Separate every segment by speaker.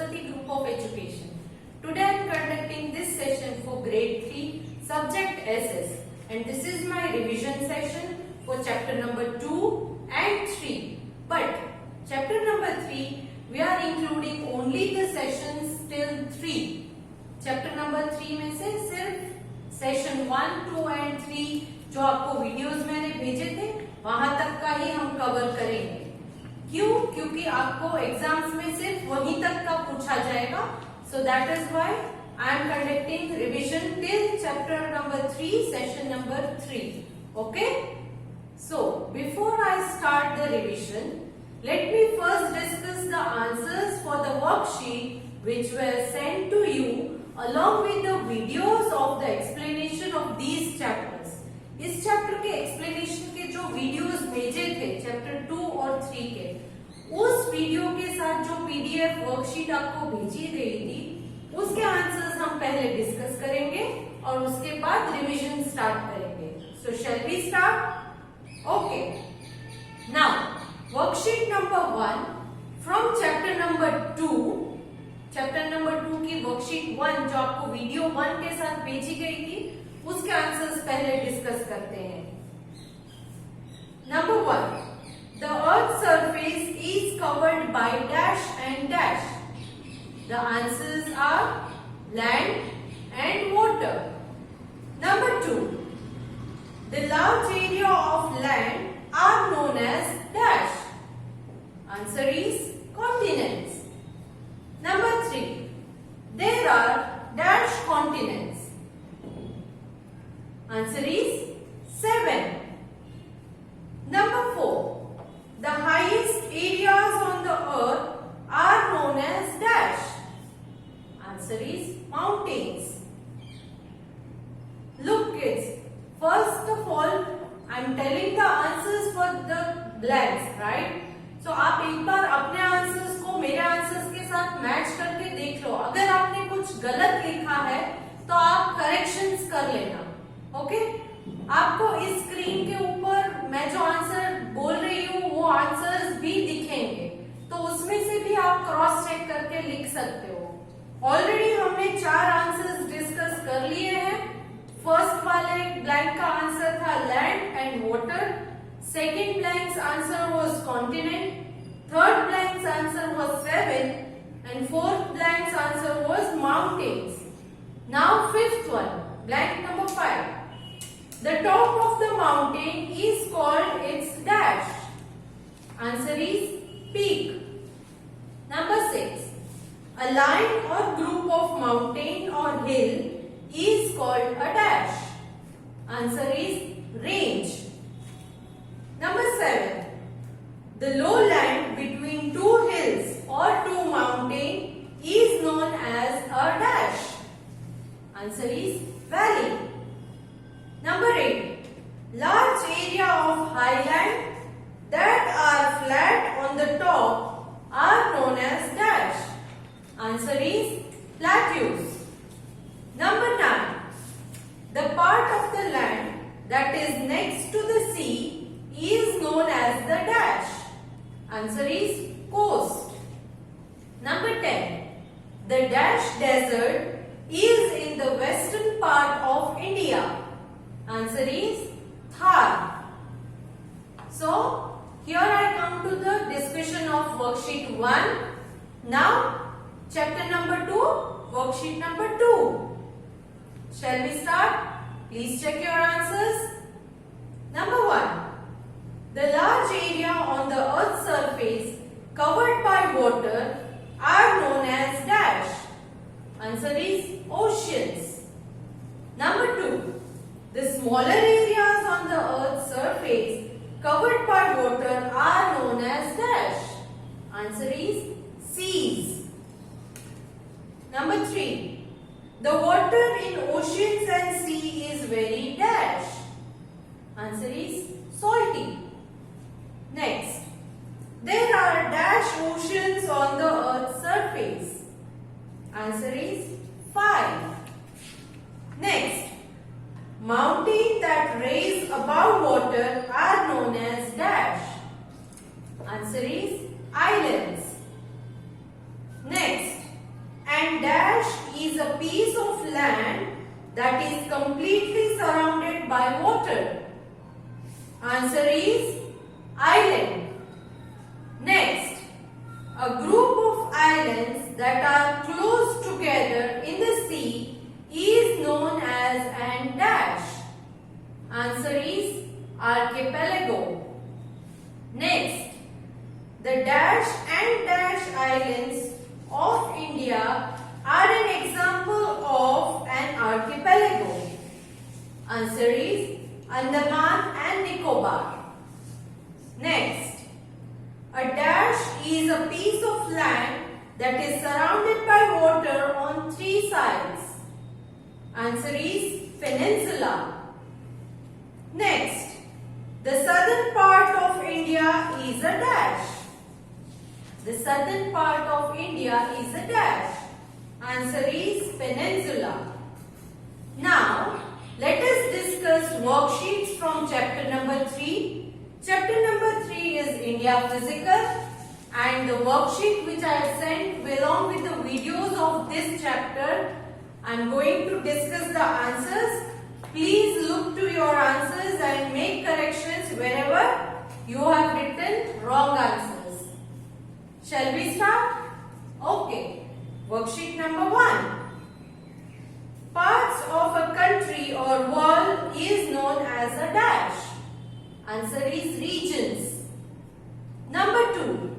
Speaker 1: Saraswati Group of Education. Today I am conducting this session for grade 3 subject SS, and this is my revision session for chapter number 2 and 3. But chapter number 3 we are including only the sessions till 3. Chapter number 3 में से सिर्फ session 1, 2 and 3 जो आपको videos मैंने भेजे थे वहां तक का ही हम कवर करेंगे. क्यों? क्योंकि आपको एग्जाम्स में सिर्फ वहीं तक का पूछा जाएगा. So that is why I am conducting revision till chapter number 3 session number 3. Okay, so before I start the revision, let me first discuss the answers for the worksheet which were sent to you along with the videos of the explanation of these chapters. इस chapter के explanation के जो videos भेजे थे chapter 2 और 3 के, उस video के साथ जो पीडीएफ वर्कशीट आपको भेजी गई थी उसके आंसर्स हम पहले डिस्कस करेंगे और उसके बाद रिवीजन स्टार्ट करेंगे. So shall we start? Okay, now worksheet number 1 from chapter number 2. Chapter number 2 की वर्कशीट 1 जो आपको वीडियो 1 के साथ भेजी गई थी उसके आंसर्स पहले डिस्कस करते हैं. Number 1, the earth surface is covered by dash and dash. The answers are land and water. Number 2, the large area of land are known as dash. Answer is continents. Number 3, there are dash continents. Answer is 7. Number 4, the highest areas on the earth are known as dash. Answer is mountains. Look kids, first of all I am telling the answers for the blanks, right? So आप एक बार अपने answers को मेरे answers के साथ match करके देख लो. अगर आपने कुछ गलत लिखा है तो आप करेक्शंस कर लेना. ओके, आपको इस स्क्रीन के ऊपर मैं जो आंसर बोल रही हूँ वो आंसर्स भी दिखेंगे, तो उसमें से भी आप क्रॉस चेक करके लिख सकते हो. ऑलरेडी हमने 4 आंसर्स डिस्कस कर लिए हैं. फर्स्ट वाले ब्लैंक का आंसर था land and water. Second blanks answer was continent. Third blanks answer was 7 and fourth blanks answer was mountains. Now fifth one, blank number 5. The top of the mountain is called its dash. Answer is peak. Number 6, a line or group of mountain or hill is called a dash. Answer is range. Number 7, the lowland between 2 hills or 2 mountains is known as a dash. Answer is valley. Number 8, large area of highland that are flat on the top are known as dash. Answer is plateaus. Number 9, the part of the land that is next to the sea is known as the dash. Answer is coast. Number 10, the dash desert is in the western part of India. Answer is Thar. So here I come to the discussion of worksheet 1. Now chapter number 2, worksheet number 2. Shall we start? Please check your answers. Number 1, the large area on the earth's surface covered by water are known as dash. Answer is oceans. Number 2, the smaller areas on the earth's surface covered by water are known as dash. Answer is seas. Number 3, the water in oceans and sea is very dash. Answer is salty. Next, there are dash oceans on the earth's surface. Answer is 5. Next, mountains that rise above water are known as dash. Answer is islands. Next, is a piece of land that is completely surrounded by water? Answer is island. Next, a group of islands that are close together in the sea is known as an dash. Answer is archipelago. Next, the dash and dash islands of India are an example of an archipelago. Answer is Andaman and Nicobar. Next, a dash is a piece of land that is surrounded by water on three sides. Answer is peninsula. Next, the southern part of India is a dash. The southern part of India is a dash. Answer is peninsula. Now, let us discuss worksheets from chapter number 3. Chapter number 3 is India Physical, and the worksheet which I have sent along with the videos of this chapter, I am going to discuss the answers. Please look to your answers and make corrections wherever you have written wrong answers. Shall we start? Okay. Worksheet number 1. Parts of a country or world is known as a dash. Answer is regions. Number 2.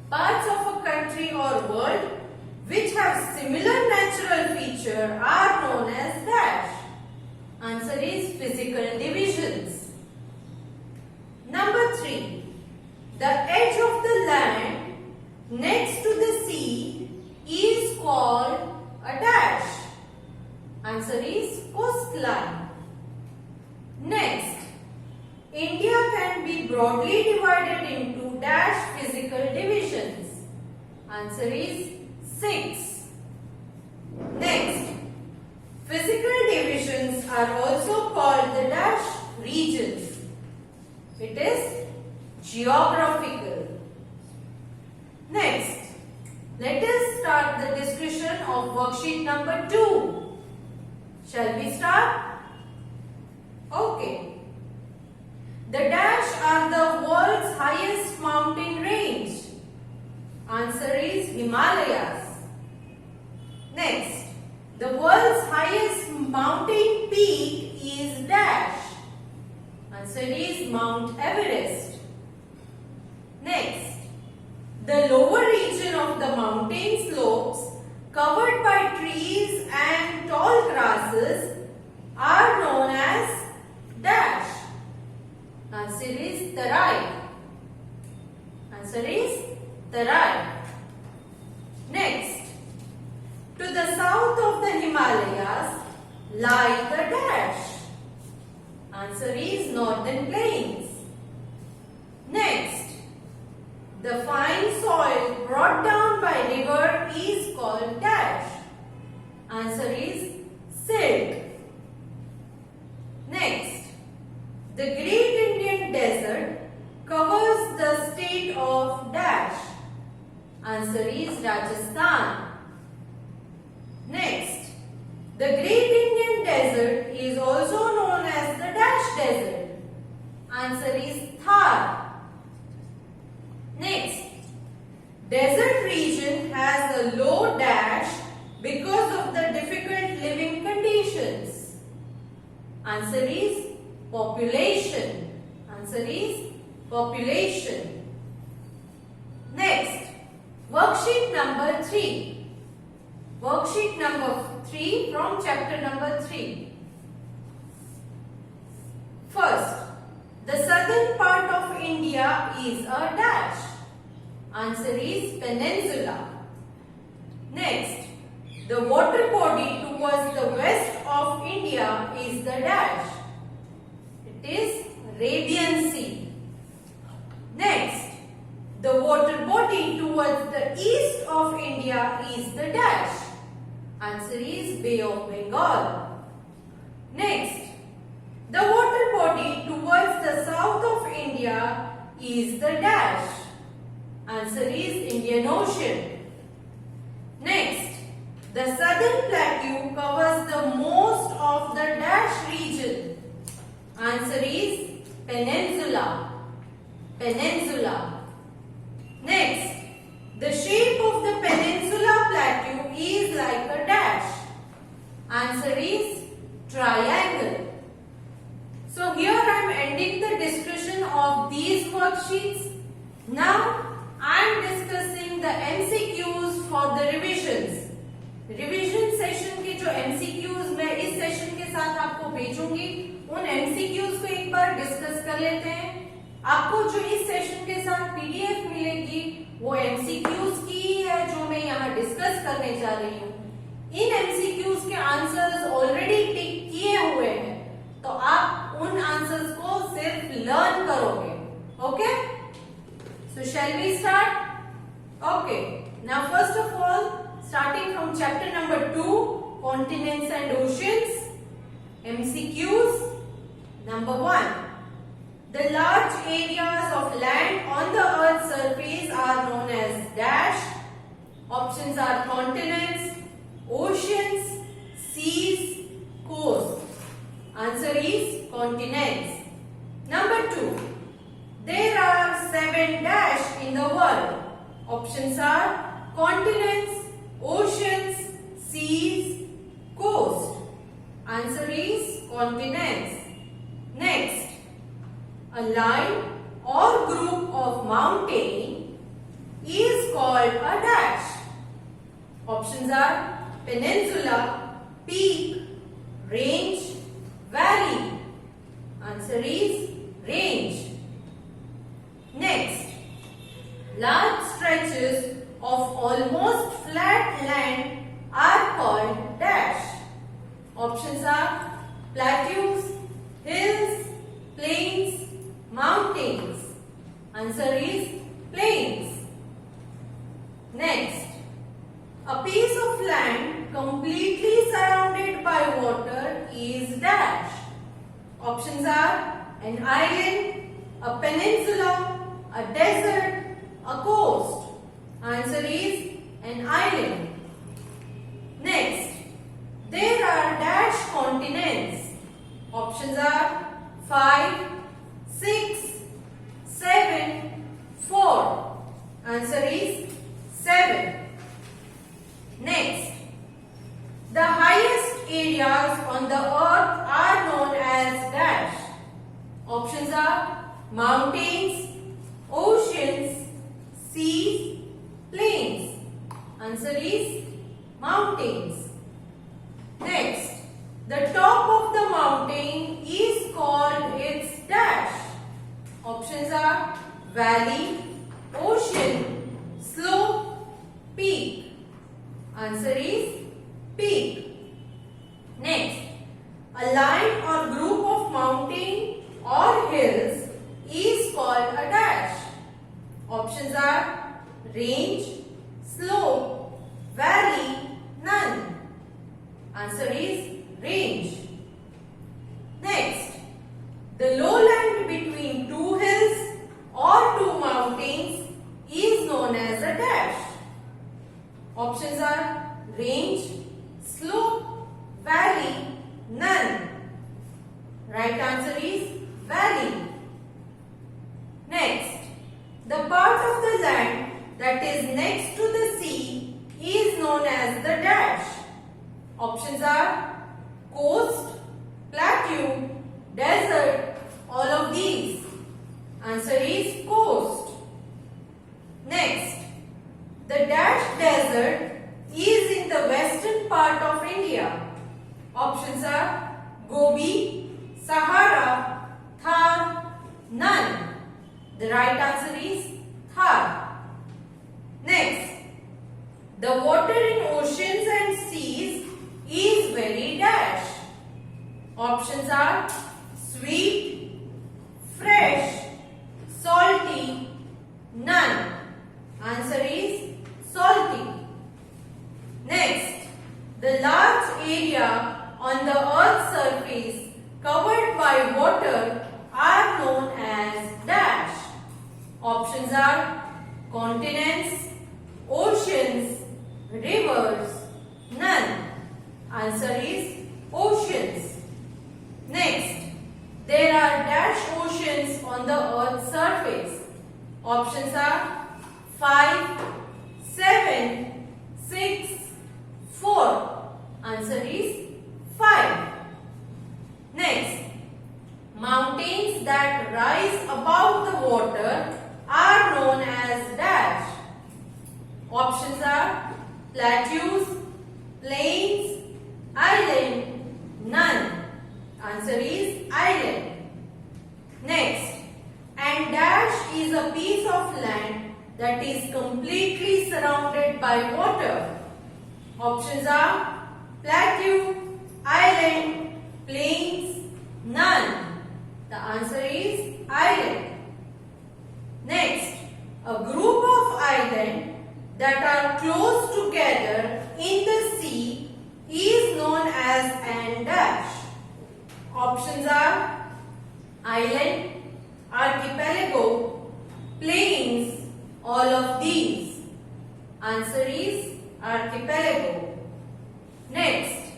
Speaker 1: Parts of a country or world which have similar natural feature are known as dash. Answer is physical divisions. Number 3. The edge of the land next to the sea is called a dash. Answer is coastline. Next, India can be broadly divided into dash physical divisions. Answer is 6. Next, physical divisions are also called the dash regions. It is geographical. Next, let us start the discussion of worksheet number 2. Shall we start? Okay. The dash are the world's highest mountain range. Answer is Himalayas. Next, the world's highest mountain peak is dash. Answer is Mount Everest. Next, the lower region of the mountain slopes covered by trees and tall grasses are known as dash. Answer is Tarai. Answer is Tarai. Next, to the south of the Himalayas lie the dash. Answer is Northern Plains. Next, the fine soil brought down by river is called dash. Answer is silt. Next, the Great Indian Desert covers the state of dash. Answer is Rajasthan. Next, the Great Indian Desert is also known as the dash desert. Answer is Thar. Next, desert region has a low dash because of the difficult living conditions. Answer is population. Answer is population. Next, worksheet number 3. Worksheet number 3 from chapter number 3. First, the southern part of India is a dash. Answer is peninsula. Next, the water body towards the west of India is the dash. It is Arabian Sea. Next, the water body towards the east of India is the dash. Answer is Bay of Bengal. Next, the water body towards the south of India is the dash. Answer is Indian Ocean. Next, The southern plateau covers the most of the dash region. Answer is peninsula. Peninsula. Next, the shape of the peninsula plateau is like a dash. Answer is triangle. So here I am ending the discussion of these worksheets. Now I am discussing the MCQs for the revisions. Revision session के जो MCQs मैं इस session के साथ आपको भेजूंगी, उन MCQs को एक बार डिस्कस कर लेते हैं। आपको जो इस सेशन के साथ PDF मिलेगी वो MCQs की है जो मैं यहाँ डिस्कस करने जा रही हूँ। इन MCQs के आंसर्स ऑलरेडी टिक किए हुए हैं, तो आप उन आंसर्स को सिर्फ लर्न करोगे। Okay, so shall we start? Okay, now first of all starting from chapter number 2, continents and oceans, MCQs. Number 1, the large areas of land on the earth's surface are known as dash. Options are continents, oceans, seas, coast. Answer is continents. Number 2, there are 7 dash in the world. Options are continents, oceans, seas, coast. Answer is continents. Next, a line or group of mountain is called a dash. Options are peninsula, peak, range, valley. Answer is range. Next, large stretches of almost flat land are called dash. Options are plateaus, hills, plains, mountains. Answer is plains. Next, a piece of land completely surrounded by water is dash. Options are an island, a peninsula, a desert, a coast. Answer is an island. Next, there are dash continents. Options are 5, 6, 7, 4. Answer is 7. Next, the highest areas on the earth are known as dash. Options are mountains, oceans, seas, plains. Answer is mountains. Next, the top of the mountain is called its dash. Options are valley, ocean, slope, peak. Answer is peak. Next, a line or group of mountain or hills is called a dash. Options are range, slope, valley, none. Answer is range. Next, the lowland between two hills or two mountains is known as a dash. Options are range, slope, valley, none. Right answer is valley. Next, the part of the land that is next to the sea is known as the dash. Options are coast, plateau, desert, all of these. Answer is coast. Next, the dash desert is in the western part of India. Options are Gobi, Sahara, Thar, none. The right answer is Thar. Next, the water in oceans and seas is very dash. Options are sweet, fresh, salty, none. Answer is salty. Next, the large area on the earth's surface covered by water are known as dash. Options are continents, oceans, rivers, none. plains, island, none. Answer is island. Next, and dash is a piece of land that is completely surrounded by water. Options are plateau, island, plains, none. The answer is island. Next, a group of islands that are close together in the sea is known as an dash. Options are island, archipelago, plains, all of these. Answer is archipelago. Next,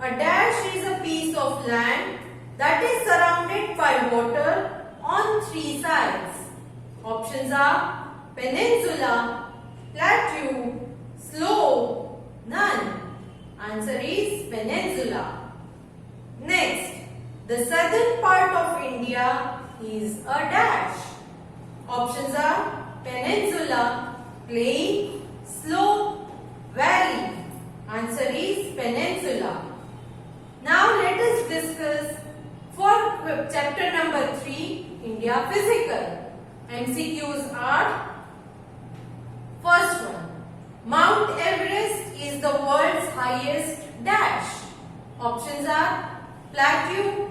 Speaker 1: a dash is a piece of land that is surrounded by water on three sides. Options are peninsula, plateau, slope, none. Answer is peninsula. Next, the southern part of India is a dash. Options are peninsula, plain, slope, valley. Answer is peninsula. Now let us discuss for chapter number 3, India Physical. MCQs are: first one, Mount Everest is the world's highest dash. Options are plateau,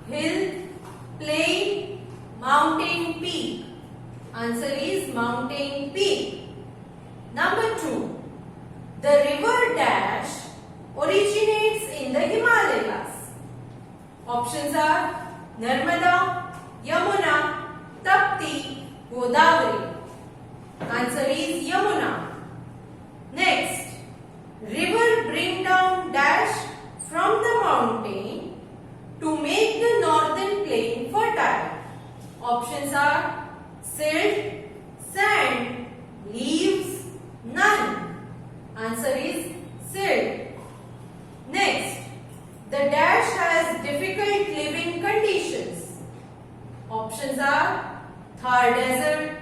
Speaker 1: hill, plain, mountain peak. Answer is mountain peak. Number 2, the river dash originates in the Himalayas. Options are Narmada, Yamuna, Tapti, Godavari. Answer is Yamuna. Next, river bring down dash from the mountain to make the northern plain fertile. Options are silt, sand, leaves, none. Answer is silt. Next, the dash has difficult living conditions. Options are Thar Desert,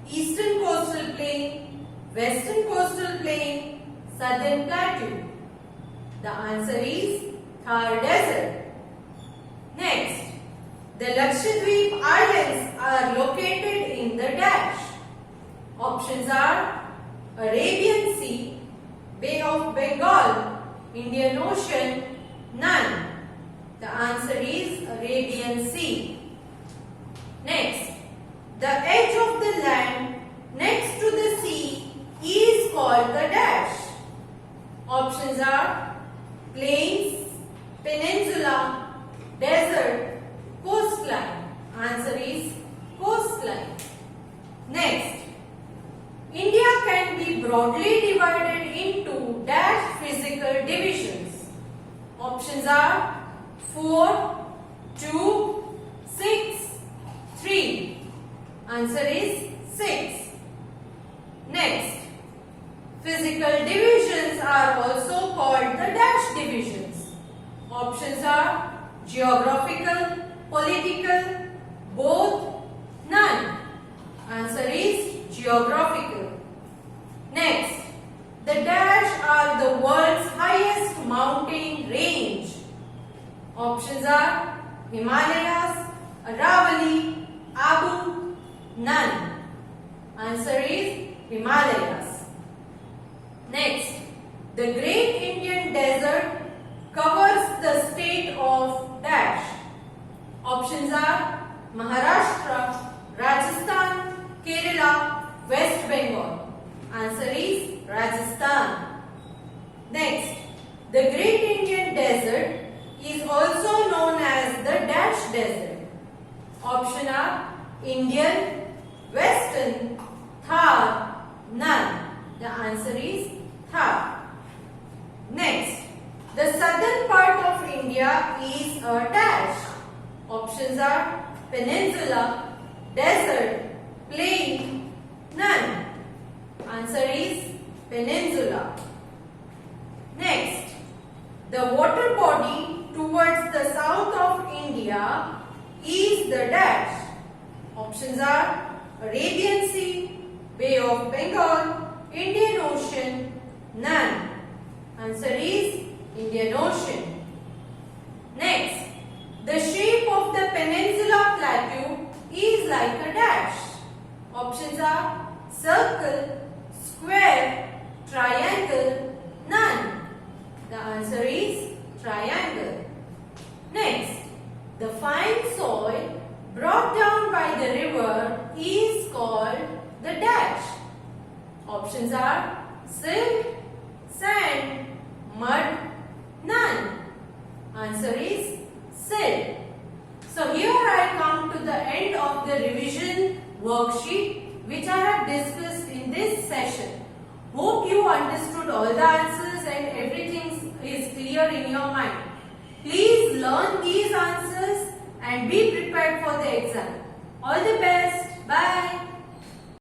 Speaker 1: Eastern Coastal Plain, Western Coastal Plain, Southern Plateau. The answer is Thar Desert. Next, the Lakshadweep Islands are located in the dash. Options are Arabian Sea, Bay of Bengal, Indian Ocean, none. The answer is Arabian Sea. Next, the edge of the land next to the sea is called the dash. Options are plains, peninsula, desert, coastline. Answer is coastline. Next, India can be broadly divided into dash physical divisions. Options are 4, 2, 6, 3. Answer is 6. Next, physical divisions are also called the dash divisions. Options are geographical, political, both, none. Answer is geographical. Next, the dash are the world's highest mountain range. Options are Himalayas, Aravalli, Abu, none. Answer is Himalayas. Next, the Great Indian Desert covers the state of dash. Options are Maharashtra, Rajasthan, Kerala, West Bengal. Answer is Rajasthan. Next, the Great Indian Desert is also known as the Dash Desert. Option are Indian, Western, Thar, none. The answer is Thar. Next, the southern part of India is a dash. Options are peninsula, desert, plain, none. Answer is peninsula. Next, the water body towards the south of India is the dash. Options are Arabian Sea, Bay of Bengal, Indian Ocean, none. Answer is Indian Ocean. Next, the shape of the peninsula plateau is like a dash. Options are circle, square, triangle, none. The answer is triangle. Next, the fine soil brought down by the river is called the dash. Options are silt, sand, mud, none. Answer is silt. So here I come to the end of the revision worksheet which I have discussed in this session. Hope you understood all the answers and everything is clear in your mind. Please learn these answers and be prepared for the exam. All the best. Bye.